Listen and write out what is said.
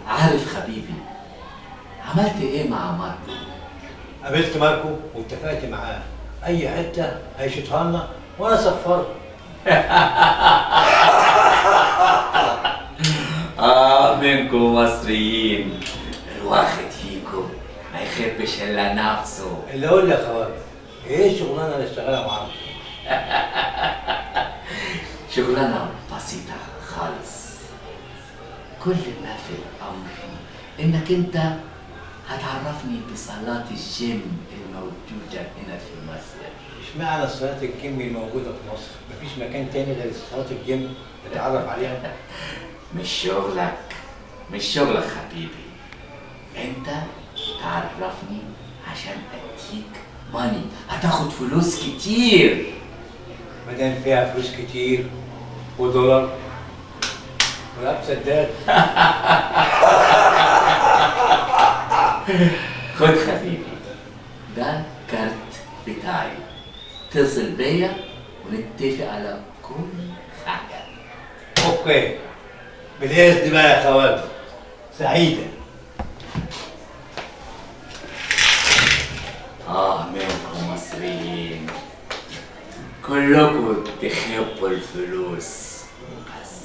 عارف حبيبي، عملت ايه مع ماركو؟ قابلت ماركو واتفقت معاه اي حته هيشوطها لنا وانا صفرت. منكم مصريين الواحد فيكم ما يحبش الا نفسه. اللي اقول لك يا خوات، ايه الشغلانه اللي اشتغلها معاهم؟ شغلانة بسيطة خالص. كل ما في الأمر إنك أنت هتعرفني بصالات الجيم الموجودة هنا في مصر. اشمعنى صالات الجيم الموجوده في مصر؟ مفيش مكان تاني غير صالات الجيم تتعرف عليها؟ مش شغلك حبيبي. أنت تعرفني عشان أديك ماني، هتاخد فلوس كتير. مادام فيها فلوس كتير ودولار ولا سداد. خد حبيبي، ده كارت بتاعي، اتصل بيا ونتفق على كل حاجة. اوكي، بالاذن بقى يا خوات، سعيده. منكم مصريين كلكم تحبوا الفلوس بس